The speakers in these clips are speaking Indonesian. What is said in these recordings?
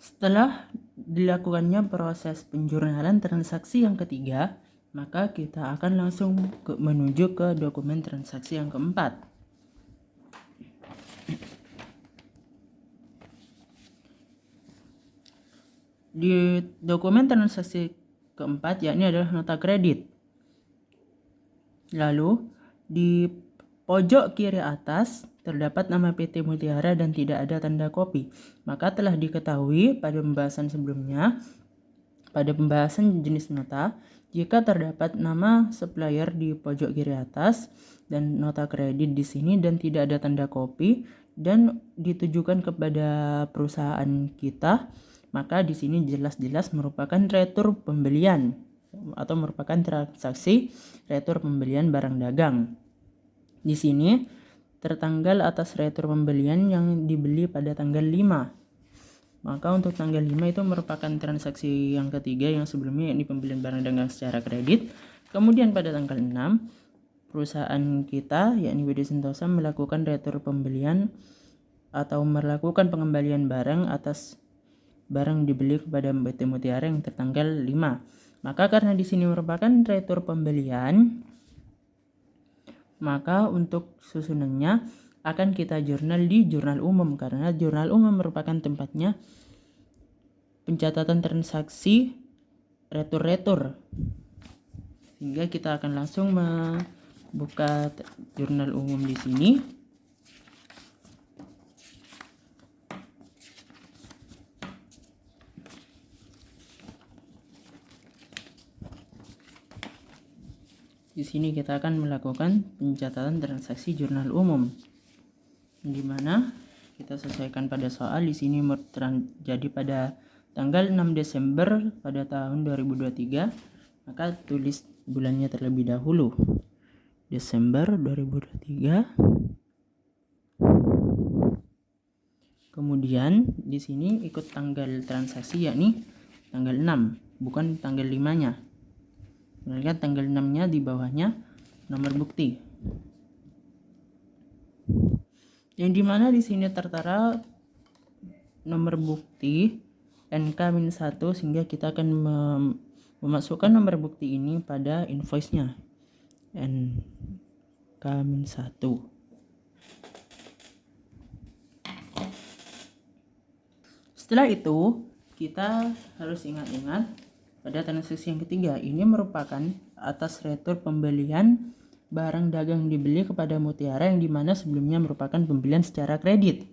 Setelah dilakukannya proses penjurnalan transaksi yang ketiga, maka kita akan langsung menuju ke dokumen transaksi yang keempat. Di dokumen transaksi keempat yakni adalah nota kredit. Lalu di pojok kiri atas terdapat nama PT Mutiara dan tidak ada tanda kopi. Maka telah diketahui pada pembahasan sebelumnya, pada pembahasan jenis nota, jika terdapat nama supplier di pojok kiri atas dan nota kredit di sini dan tidak ada tanda kopi dan ditujukan kepada perusahaan kita, maka di sini jelas-jelas merupakan retur pembelian atau merupakan transaksi retur pembelian barang dagang. Di sini tertanggal atas retur pembelian yang dibeli pada tanggal 5. Maka untuk tanggal 5 itu merupakan transaksi yang ketiga yang sebelumnya, yakni pembelian barang dagang secara kredit. Kemudian pada tanggal 6 perusahaan kita yakni PD Sentosa melakukan retur pembelian atau melakukan pengembalian barang atas barang dibeli kepada PT Mutiara yang tertanggal 5. Maka karena di sini merupakan retur pembelian, maka untuk susunannya akan kita jurnal di jurnal umum, karena jurnal umum merupakan tempatnya pencatatan transaksi retur-retur. Sehingga kita akan langsung membuka jurnal umum di sini. Di sini kita akan melakukan pencatatan transaksi jurnal umum, di mana kita selesaikan pada soal di sini terjadi pada tanggal 6 Desember pada tahun 2023. Maka tulis bulannya terlebih dahulu, Desember 2023. Kemudian di sini ikut tanggal transaksi yakni tanggal 6, bukan tanggal 5-nya. Melihat tanggal 6-nya di bawahnya nomor bukti. Yang dimana di sini tertera nomor bukti NK-1, sehingga kita akan memasukkan nomor bukti ini pada invoice-nya NK-1. Setelah itu kita harus ingat-ingat pada transaksi yang ketiga, ini merupakan atas retur pembelian barang dagang dibeli kepada Mutiara yang dimana sebelumnya merupakan pembelian secara kredit.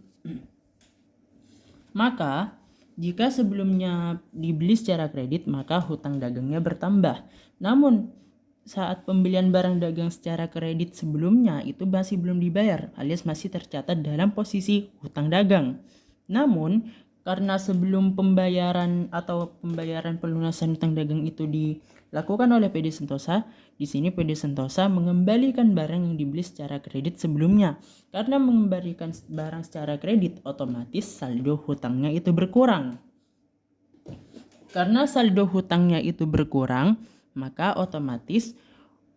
Maka jika sebelumnya dibeli secara kredit, maka hutang dagangnya bertambah. Namun saat pembelian barang dagang secara kredit sebelumnya itu masih belum dibayar, alias masih tercatat dalam posisi hutang dagang. Namun karena sebelum pembayaran pelunasan hutang dagang itu dilakukan oleh PD Sentosa, di sini PD Sentosa mengembalikan barang yang dibeli secara kredit sebelumnya. Karena mengembalikan barang secara kredit, otomatis saldo hutangnya itu berkurang. Karena saldo hutangnya itu berkurang, maka otomatis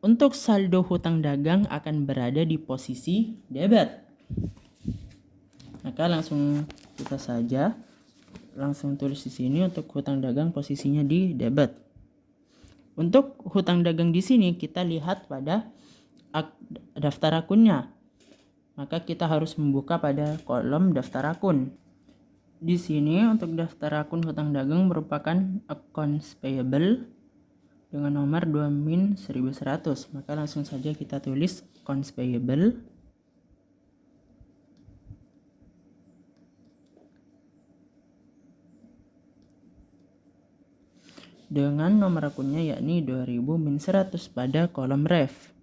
untuk saldo hutang dagang akan berada di posisi debit. Maka langsung kita saja langsung tulis di sini untuk hutang dagang posisinya di debit. Untuk hutang dagang di sini kita lihat pada daftar akunnya. Maka kita harus membuka pada kolom daftar akun. Di sini untuk daftar akun hutang dagang merupakan accounts payable dengan nomor 2-1100. Maka langsung saja kita tulis accounts payable dengan nomor akunnya yakni 2000-100 pada kolom ref.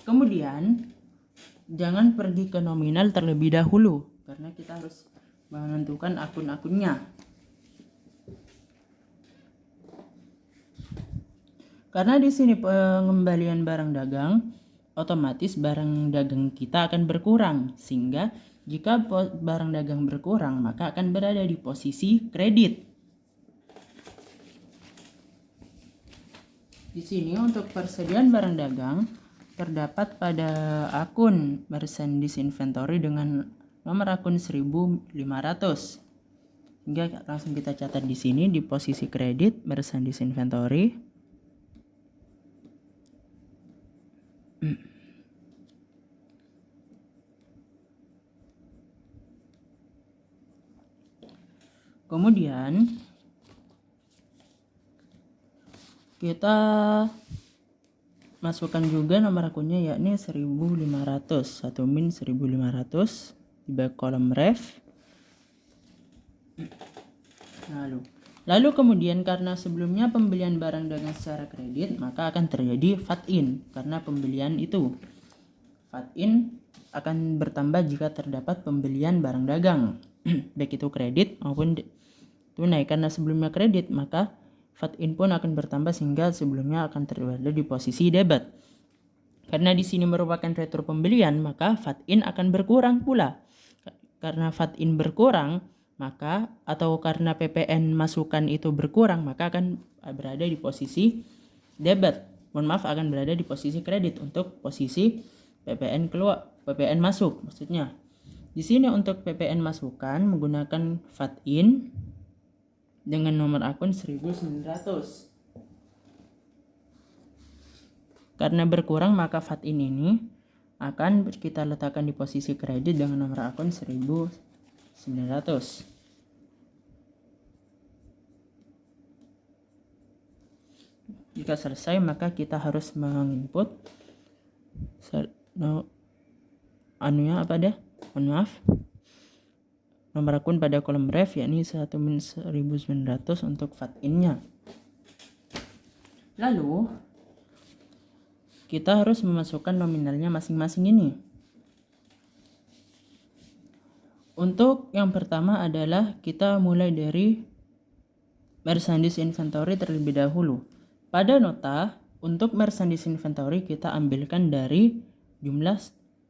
Kemudian jangan pergi ke nominal terlebih dahulu, karena kita harus menentukan akun-akunnya. Karena di sini pengembalian barang dagang, otomatis barang dagang kita akan berkurang, sehingga jika barang dagang berkurang, maka akan berada di posisi kredit. Di sini untuk persediaan barang dagang, terdapat pada akun merchandise inventory dengan nomor akun 1500. Hingga langsung kita catat di sini di posisi kredit merchandise inventory. Kemudian kita masukkan juga nomor akunnya yakni 1500, 1 min 1500 di bagian kolom ref. Lalu kemudian karena sebelumnya pembelian barang dagang secara kredit, maka akan terjadi VAT-in karena pembelian itu. VAT-in akan bertambah jika terdapat pembelian barang dagang, baik itu kredit maupun tunai. Karena sebelumnya kredit, maka VAT-in pun akan bertambah sehingga sebelumnya akan berada di posisi debit. Karena di sini merupakan retur pembelian, maka VAT-in akan berkurang pula. Karena VAT-in berkurang, maka atau karena PPN masukan itu berkurang, maka akan berada di posisi debit. Akan berada di posisi kredit untuk posisi PPN keluar, PPN masuk maksudnya. Di sini untuk PPN masukan menggunakan VAT-in dengan nomor akun 1900. Karena berkurang, maka VAT-in ini akan kita letakkan di posisi kredit dengan nomor akun 1900. Jika selesai, maka kita harus menginput nomor akun pada kolom ref yakni 1 min 1900 untuk VAT-in-nya. Lalu kita harus memasukkan nominalnya masing-masing ini. Untuk yang pertama adalah kita mulai dari merchandise inventory terlebih dahulu. Pada nota, untuk merchandise inventory kita ambilkan dari jumlah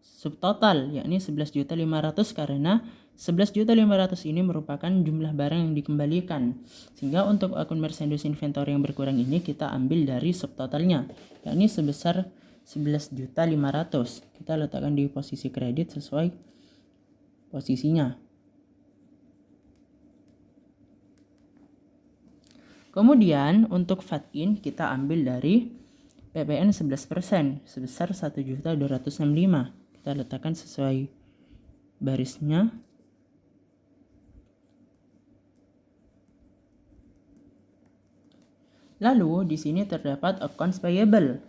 subtotal, yakni 11.500, karena 11.500 ini merupakan jumlah barang yang dikembalikan. Sehingga untuk akun merchandise inventory yang berkurang ini kita ambil dari subtotalnya, yakni sebesar 11.500. Kita letakkan di posisi kredit sesuai posisinya. Kemudian untuk VAT-in kita ambil dari PPN 11% sebesar 1.265. Kita letakkan sesuai barisnya. Lalu di sini terdapat accounts payable.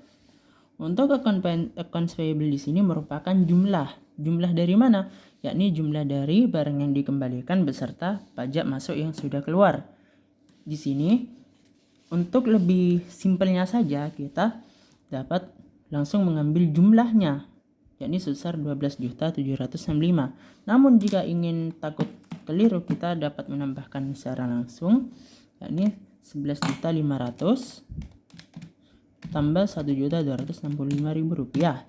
Untuk accounts payable di sini merupakan jumlah dari mana? Yakni jumlah dari barang yang dikembalikan beserta pajak masuk yang sudah keluar. Di sini untuk lebih simpelnya saja kita dapat langsung mengambil jumlahnya, yakni sebesar 12.765. Namun jika ingin takut keliru, kita dapat menambahkan secara langsung, yakni 11.500 tambah 1.265.000 rupiah.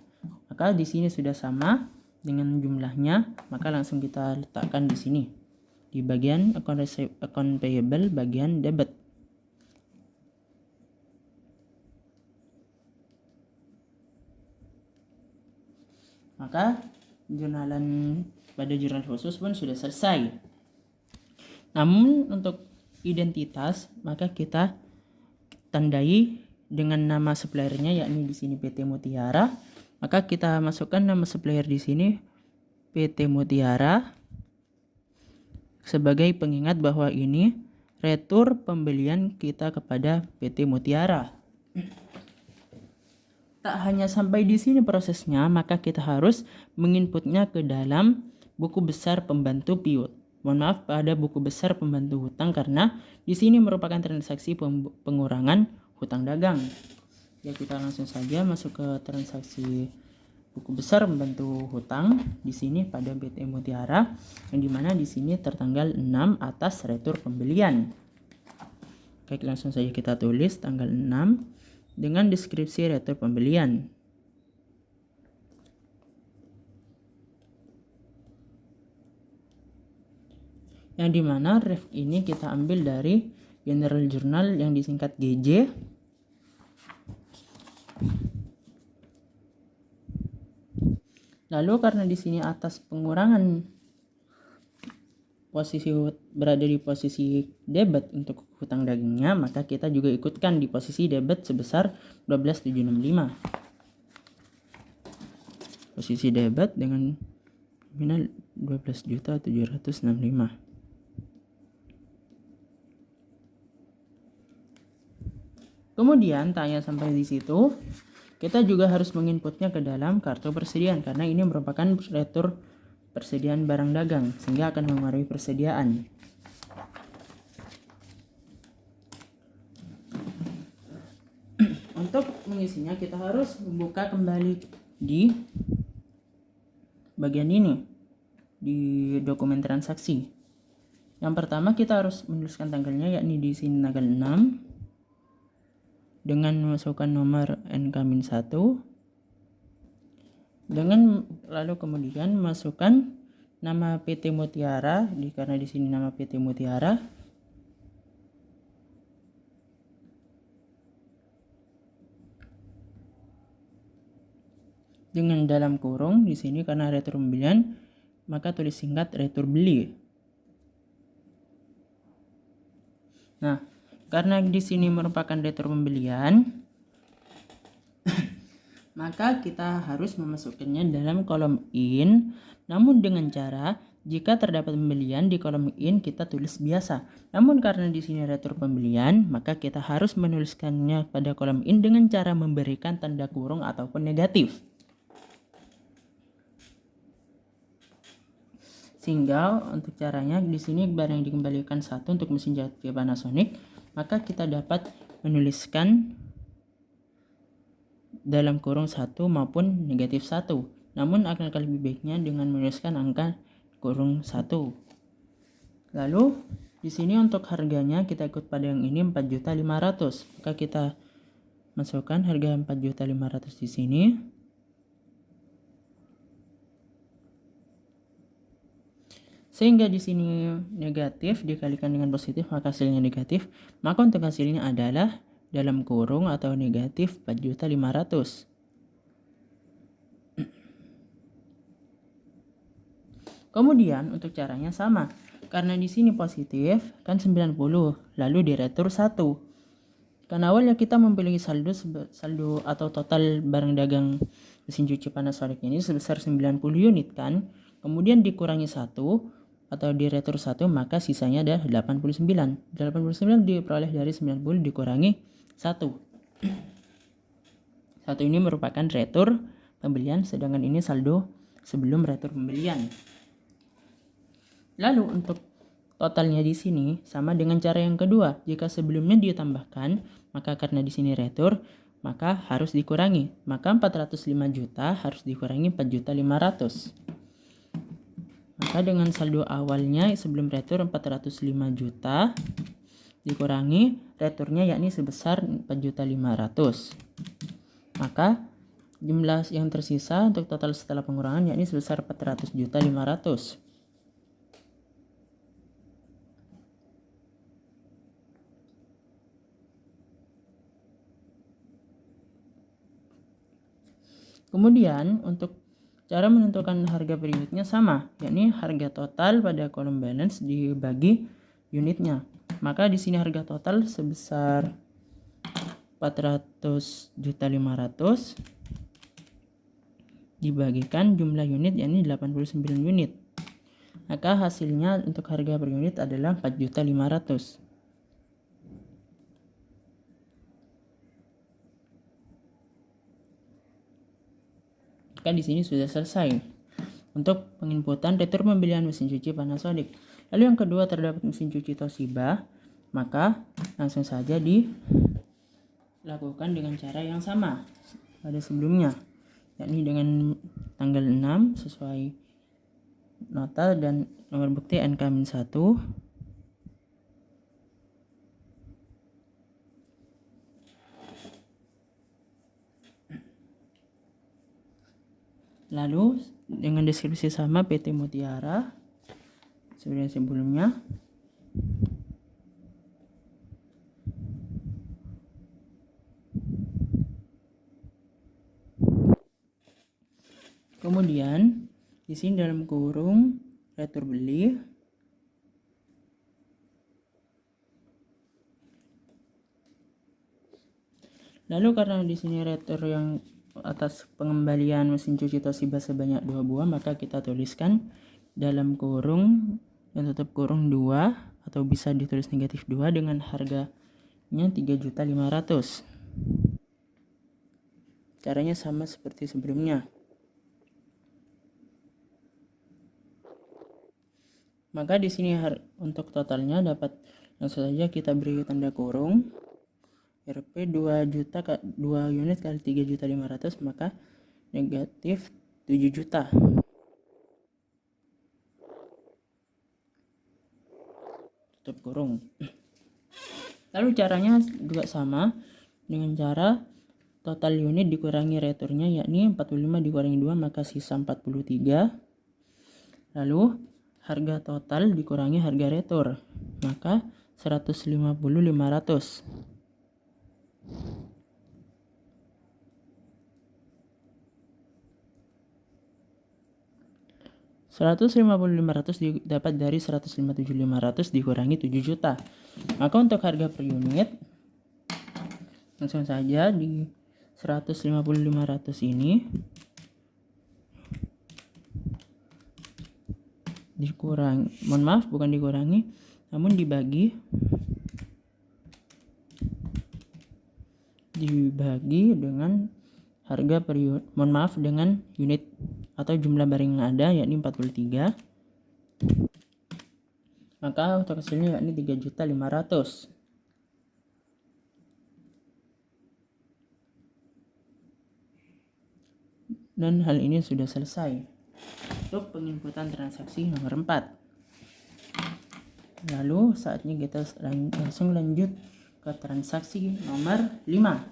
Maka di sini sudah sama dengan jumlahnya, maka langsung kita letakkan di sini di bagian account payable bagian debit. Maka pada jurnal khusus pun sudah selesai. Namun untuk identitas, maka kita tandai dengan nama suppliernya, yakni di sini PT Mutiara. Maka kita masukkan nama supplier di sini PT Mutiara sebagai pengingat bahwa ini retur pembelian kita kepada PT Mutiara. Tak hanya sampai di sini prosesnya, maka kita harus menginputnya ke dalam buku besar pembantu piut. Pada buku besar pembantu hutang, karena di sini merupakan transaksi pengurangan hutang dagang. Ya, kita langsung saja masuk ke transaksi buku besar pembantu hutang di sini pada PT Mutiara, yang dimana di sini tertanggal 6 atas retur pembelian. Oke, langsung saja kita tulis tanggal 6 dengan deskripsi retur pembelian. Yang dimana ref ini kita ambil dari General Journal yang disingkat GJ. Lalu karena di sini atas pengurangan posisi berada di posisi debit untuk hutang dagingnya, maka kita juga ikutkan di posisi debit sebesar 12.765. Posisi debit dengan nominal 12.765. Kemudian tanya sampai di situ, kita juga harus menginputnya ke dalam kartu persediaan karena ini merupakan retur persediaan barang dagang sehingga akan mempengaruhi persediaan. Untuk mengisinya kita harus membuka kembali di bagian ini di dokumen transaksi. Yang pertama kita harus menuliskan tanggalnya, yakni di sini tanggal 6 dengan memasukkan nomor NK-1 dengan lalu kemudian masukkan nama PT Mutiara karena di sini nama PT Mutiara, dengan dalam kurung di sini karena retur pembelian maka tulis singkat retur beli. Nah, karena di sini merupakan retur pembelian maka kita harus memasukkannya dalam kolom in, namun dengan cara jika terdapat pembelian di kolom in kita tulis biasa. Namun karena di sini retur pembelian, maka kita harus menuliskannya pada kolom in dengan cara memberikan tanda kurung ataupun negatif. Sehingga untuk caranya di sini barang yang dikembalikan 1 untuk mesin jahit Panasonic, maka kita dapat menuliskan dalam kurung 1 maupun negatif 1. Namun akan lebih baiknya dengan menuliskan angka kurung 1. Lalu di sini untuk harganya kita ikut pada yang ini 4.500.000. Maka kita masukkan harga 4.500.000 di sini. Sehingga di sini negatif dikalikan dengan positif maka hasilnya negatif. Maka untuk hasilnya adalah dalam kurung atau negatif 4.500.000. Kemudian untuk caranya sama. Karena di sini positif kan 90, lalu diretur 1. Karena awalnya kita memiliki saldo atau total barang dagang mesin cuci Panasonic ini sebesar 90 unit kan. Kemudian dikurangi 1 atau diretur 1 maka sisanya adalah 89. 89 diperoleh dari 90 dikurangi 1. 1 ini merupakan retur pembelian, sedangkan ini saldo sebelum retur pembelian. Lalu untuk totalnya di sini sama dengan cara yang kedua. Jika sebelumnya ditambahkan, maka karena di sini retur, maka harus dikurangi. Maka 405 juta harus dikurangi 4.500.000. Maka dengan saldo awalnya sebelum retur 405 juta dikurangi returnya yakni sebesar 4.500.000. Maka jumlah yang tersisa untuk total setelah pengurangan yakni sebesar 400.500.000. Kemudian untuk cara menentukan harga per unitnya sama, yakni harga total pada kolom balance dibagi unitnya. Maka di sini harga total sebesar 400.500.000 dibagikan jumlah unit yakni 89 unit. Maka hasilnya untuk harga per unit adalah 4.500.000. Di sini sudah selesai untuk penginputan retur pembelian mesin cuci Panasonic. Lalu yang kedua terdapat mesin cuci Toshiba, maka langsung saja dilakukan dengan cara yang sama pada sebelumnya, yakni dengan tanggal 6 sesuai nota dan nomor bukti NK-1. Lalu dengan deskripsi sama PT Mutiara seperti sebelumnya. Kemudian di sini dalam kurung retur beli. Lalu karena di sini retur yang atas pengembalian mesin cuci Toshiba sebanyak 2 buah, maka kita tuliskan dalam kurung dan tutup kurung 2 atau bisa ditulis negatif 2 dengan harganya 3.500.000. Caranya sama seperti sebelumnya. Maka di sini untuk totalnya dapat langsung saja kita beri tanda kurung Rp 2 juta 2 unit kali 3.500.000, maka negatif 7 juta. Tutup kurung. Lalu caranya juga sama dengan cara total unit dikurangi returnya, yakni 45 dikurangi 2 maka sisa 43. Lalu harga total dikurangi harga retur, maka 150.500. 150.500 dapat dari 157.500 dikurangi 7 juta. Maka untuk harga per unit langsung saja di 150.500 ini dikurangi, bukan dikurangi, namun dibagi dengan harga per unit, dengan unit atau jumlah barang yang ada, yakni 43. Maka untuk hasilnya yakni 3.500.000. Dan hal ini sudah selesai untuk penginputan transaksi nomor 4. Lalu saatnya kita langsung lanjut ke transaksi nomor 5.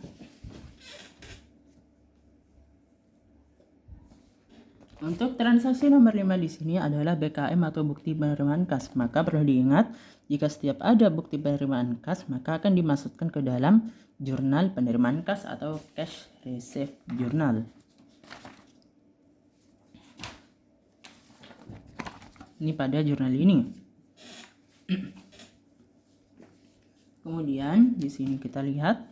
Untuk transaksi nomor 5 di sini adalah BKM atau bukti penerimaan kas. Maka perlu diingat, jika setiap ada bukti penerimaan kas, maka akan dimasukkan ke dalam jurnal penerimaan kas atau cash receipt journal. Ini pada jurnal ini. Kemudian di sini kita lihat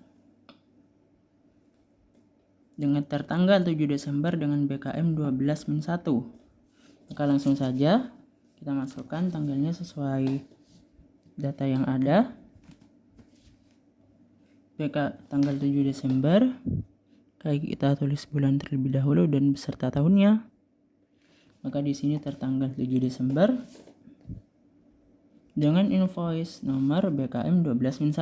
dengan tertanggal 7 Desember dengan BKM 12-1. Maka langsung saja kita masukkan tanggalnya sesuai data yang ada. Tanggal 7 Desember, kita tulis bulan terlebih dahulu dan beserta tahunnya. Maka di sini tertanggal 7 Desember dengan invoice nomor BKM 12-1.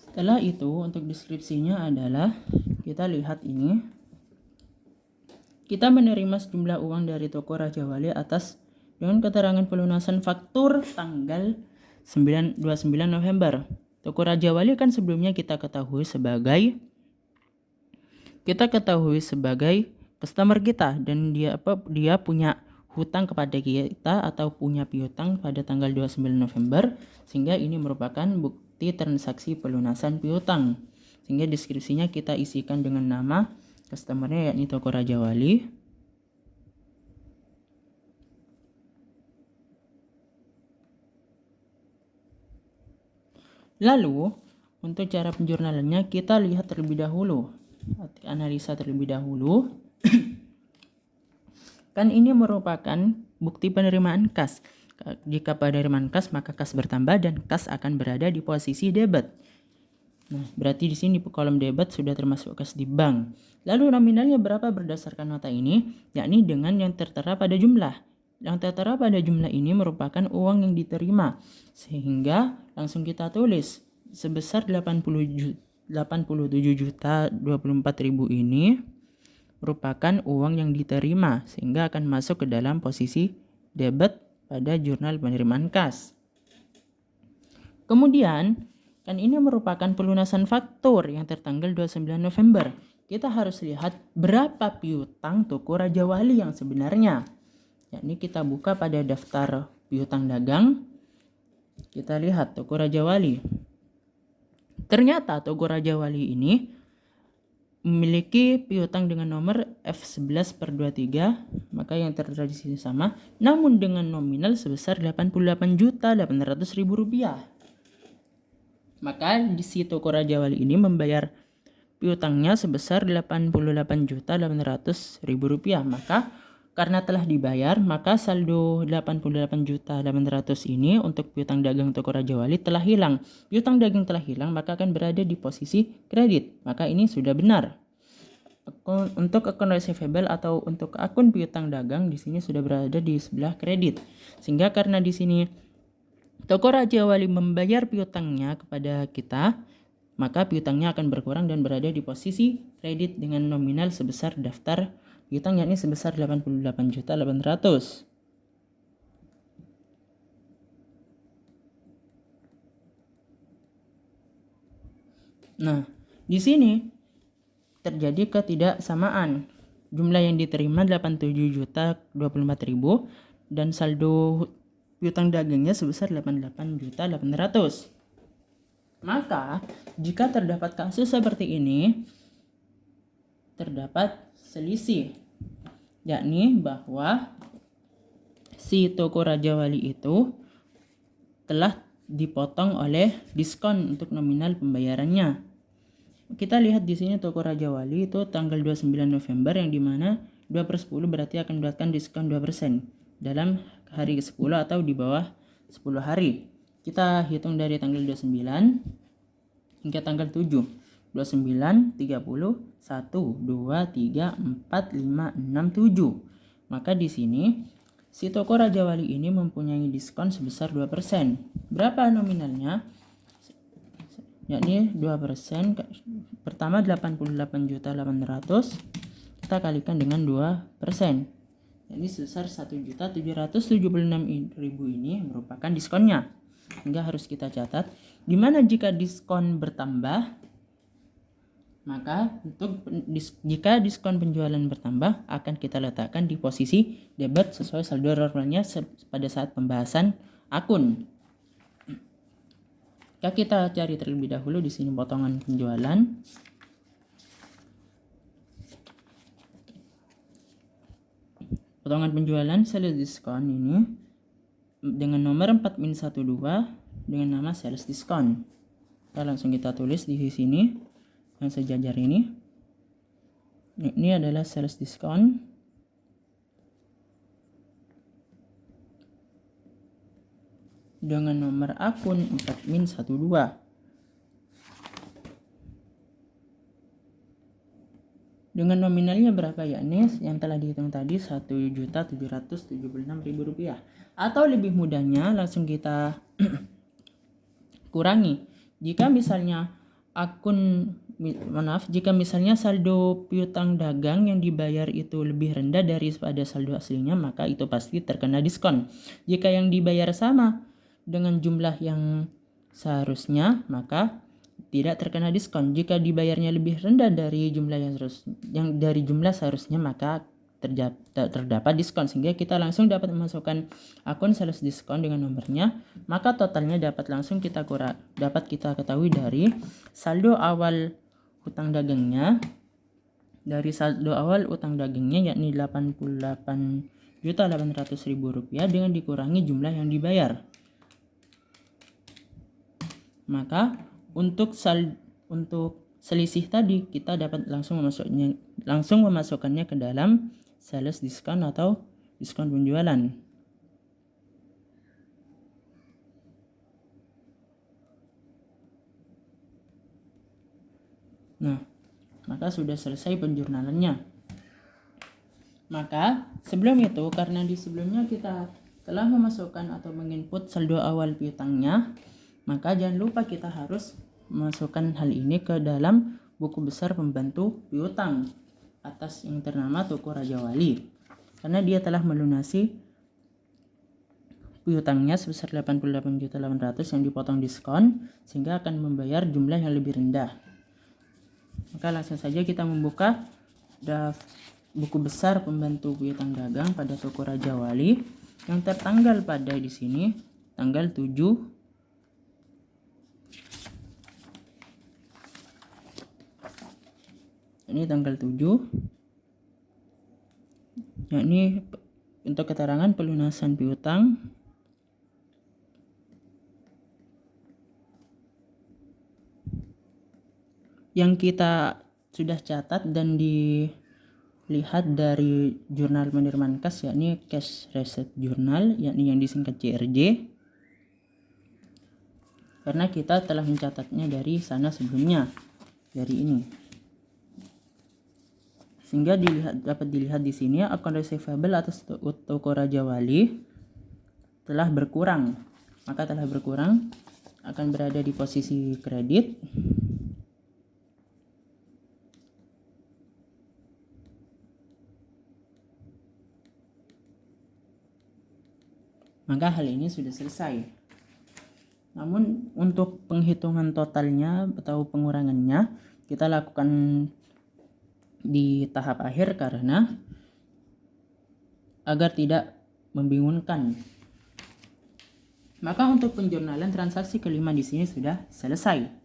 Setelah itu untuk deskripsinya adalah kita lihat ini. Kita menerima sejumlah uang dari toko Raja Wali atas dengan keterangan pelunasan faktur tanggal 29 November. Toko Raja Wali kan sebelumnya kita ketahui sebagai customer kita, dan dia punya hutang kepada kita atau punya piutang pada tanggal 29 November, sehingga ini merupakan bukti transaksi pelunasan piutang. Sehingga deskripsinya kita isikan dengan nama customernya, yakni toko Raja Wali. Lalu untuk cara penjurnalannya kita lihat terlebih dahulu, analisa terlebih dahulu. Kan ini merupakan bukti penerimaan kas. Jika penerimaan kas, maka kas bertambah dan kas akan berada di posisi debit. Nah, berarti di sini kolom debit sudah termasuk kas di bank. Lalu nominalnya berapa berdasarkan nota ini? Yakni dengan yang tertera pada jumlah. Yang tertera pada jumlah ini merupakan uang yang diterima. Sehingga langsung kita tulis sebesar 87.024.000 ini merupakan uang yang diterima, sehingga akan masuk ke dalam posisi debit pada jurnal penerimaan kas. Kemudian, kan ini merupakan pelunasan faktur yang tertanggal 29 November. Kita harus lihat berapa piutang toko Raja Wali yang sebenarnya. Yakni kita buka pada daftar piutang dagang. Kita lihat toko Raja Wali. Ternyata toko Raja Wali ini memiliki piutang dengan nomor F11/23, maka yang tertera di sini sama, namun dengan nominal sebesar Rp88.800.000. Maka di si toko Raja Wali ini membayar piutangnya sebesar Rp88.800.000. Maka karena telah dibayar, maka saldo 88.800.000 ini untuk piutang dagang toko Raja Wali telah hilang. Piutang dagang telah hilang, maka akan berada di posisi kredit. Maka ini sudah benar. Untuk akun receivable atau untuk akun piutang dagang di sini sudah berada di sebelah kredit. Sehingga karena di sini toko Raja Wali membayar piutangnya kepada kita, maka piutangnya akan berkurang dan berada di posisi kredit dengan nominal sebesar daftar piutang, yakni sebesar 88.800.000. Nah, di sini terjadi ketidaksamaan. Jumlah yang diterima 87.024.000 dan saldo piutang dagangnya sebesar 88.800.000. Maka, jika terdapat kasus seperti ini, terdapat selisih, yakni bahwa si toko Raja Wali itu telah dipotong oleh diskon untuk nominal pembayarannya. Kita lihat di sini toko Raja Wali itu tanggal 29 November yang dimana 2/10 berarti akan mendapatkan diskon 2% dalam hari ke-10 atau di bawah 10 hari. Kita hitung dari tanggal 29 hingga tanggal 7. 29, 30, 1, 2, 3, 4, 5, 6, 7. Maka di sini si toko Raja Wali ini mempunyai diskon sebesar 2%. Berapa nominalnya? Yakni 2%. Pertama 88.800.000 kita kalikan dengan 2%. Jadi sebesar 1.776.000 ini merupakan diskonnya. Hingga harus kita catat, dimana jika diskon bertambah, maka jika diskon penjualan bertambah akan kita letakkan di posisi debit sesuai saldo normalnya pada saat pembahasan akun. Kita cari terlebih dahulu di sini potongan penjualan. Potongan penjualan sales diskon ini dengan nomor 4-12 dengan nama sales diskon. Langsung kita tulis di sini yang sejajar ini. Ini adalah sales diskon dengan nomor akun 4-12. Dengan nominalnya berapa, yakni yang telah dihitung tadi Rp1.776.000. Atau lebih mudahnya langsung kita kurangi. Jika misalnya saldo piutang dagang yang dibayar itu lebih rendah daripada saldo aslinya, maka itu pasti terkena diskon. Jika yang dibayar sama dengan jumlah yang seharusnya, maka tidak terkena diskon. Jika dibayarnya lebih rendah dari jumlah dari jumlah seharusnya, maka terdapat diskon, sehingga kita langsung dapat memasukkan akun sales diskon dengan nomornya. Maka totalnya dapat kita ketahui dari saldo awal utang dagangnya. Dari saldo awal utang dagangnya yakni Rp88.800.000 dengan dikurangi jumlah yang dibayar. Maka untuk selisih tadi kita dapat langsung memasukkannya ke dalam sales diskon atau diskon penjualan. Nah, maka sudah selesai penjurnalannya. Maka sebelum itu, karena di sebelumnya kita telah memasukkan atau menginput saldo awal piutangnya, maka jangan lupa kita harus memasukkan hal ini ke dalam buku besar pembantu piutang atas yang ternama toko Raja Wali, karena dia telah melunasi piutangnya sebesar 88.800.000 yang dipotong diskon, sehingga akan membayar jumlah yang lebih rendah. Maka langsung saja kita membuka buku besar pembantu piutang dagang pada toko Raja Wali yang tertanggal pada di sini tanggal 7 Ini tanggal 7, yakni untuk keterangan pelunasan piutang yang kita sudah catat dan dilihat dari jurnal penerimaan kas, yakni Cash Receipt Journal, yakni yang disingkat CRJ, karena kita telah mencatatnya dari sana sebelumnya, dari ini. Sehingga dapat dilihat di sini akun receivable atas toko Raja Wali telah berkurang. Maka telah berkurang akan berada di posisi kredit. Maka hal ini sudah selesai. Namun untuk penghitungan totalnya atau pengurangannya kita lakukan di tahap akhir karena agar tidak membingungkan. Maka untuk penjurnalan transaksi kelima di sini sudah selesai.